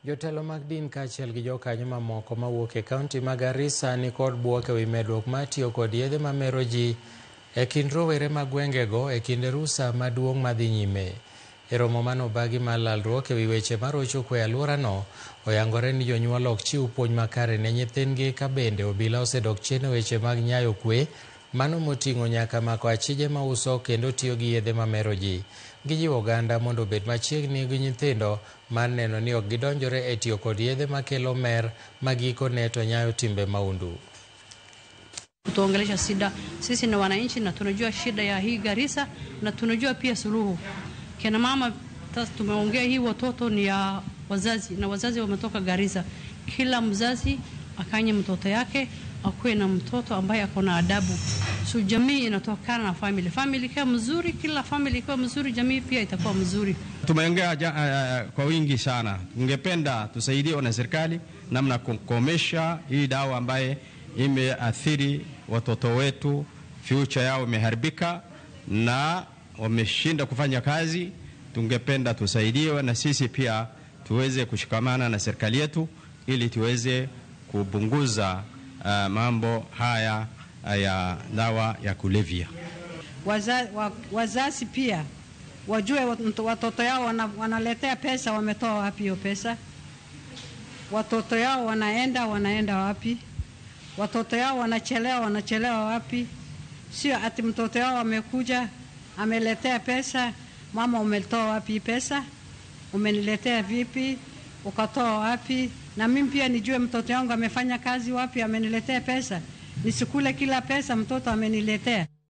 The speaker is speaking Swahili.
Jotelo mag din kaachiel gi jokanyo mamoko mawuok e kaunti ma Garissa ni kod buok ewi medruok mar tiyo kod yedhe mamero ji e kind rowere mag gwengego e kinde rusa maduong' madhi nyime. E romo manobagi mar lalruok ewi weche marocho kwe e alworano, oyangore ni jonyuol ok chiw puonj makare ne nyithindgi ka bende obila osedok chien e weche mag nyayo kwe, mano moting'o nyaka mako achije mauso kendo tiyo gi yedhe mamero ji. Gijiwo oganda mondo obed machiegni gi nyithindo mar neno ni ok gidonjore e tiyo kod yedhe makelo mer ma gikone to nyayo timbe maundu. Tuongelesha shida sisi ni wananchi na tunajua shida ya hii Garissa na tunajua pia suluhu. Kina mama tumeongea hii watoto ni ya wazazi na wazazi wametoka Garissa. Kila mzazi akanye mtoto yake akuwe na mtoto ambaye ako na adabu. So jamii inatokana na family. Family ikiwa mzuri, kila family ikiwa mzuri, jamii pia itakuwa mzuri. Tumeongea kwa wingi sana. Tungependa tusaidiwe na serikali namna kukomesha hii dawa ambaye imeathiri watoto wetu, future yao imeharibika na wameshinda kufanya kazi. Tungependa tusaidiwe na sisi pia tuweze kushikamana na serikali yetu ili tuweze kupunguza mambo haya ya dawa ya kulevya. Wazazi pia wajue watoto yao wanaletea pesa, wametoa wapi hiyo pesa? Watoto yao wanaenda wapi? Watoto yao wanachelewa wapi? Sio ati mtoto yao amekuja ameletea pesa, mama umetoa wapi pesa? Umeniletea vipi? Ukatoa wapi? Na mimi pia nijue mtoto wangu amefanya kazi wapi, ameniletea pesa. Nisikule kila pesa mtoto ameniletea.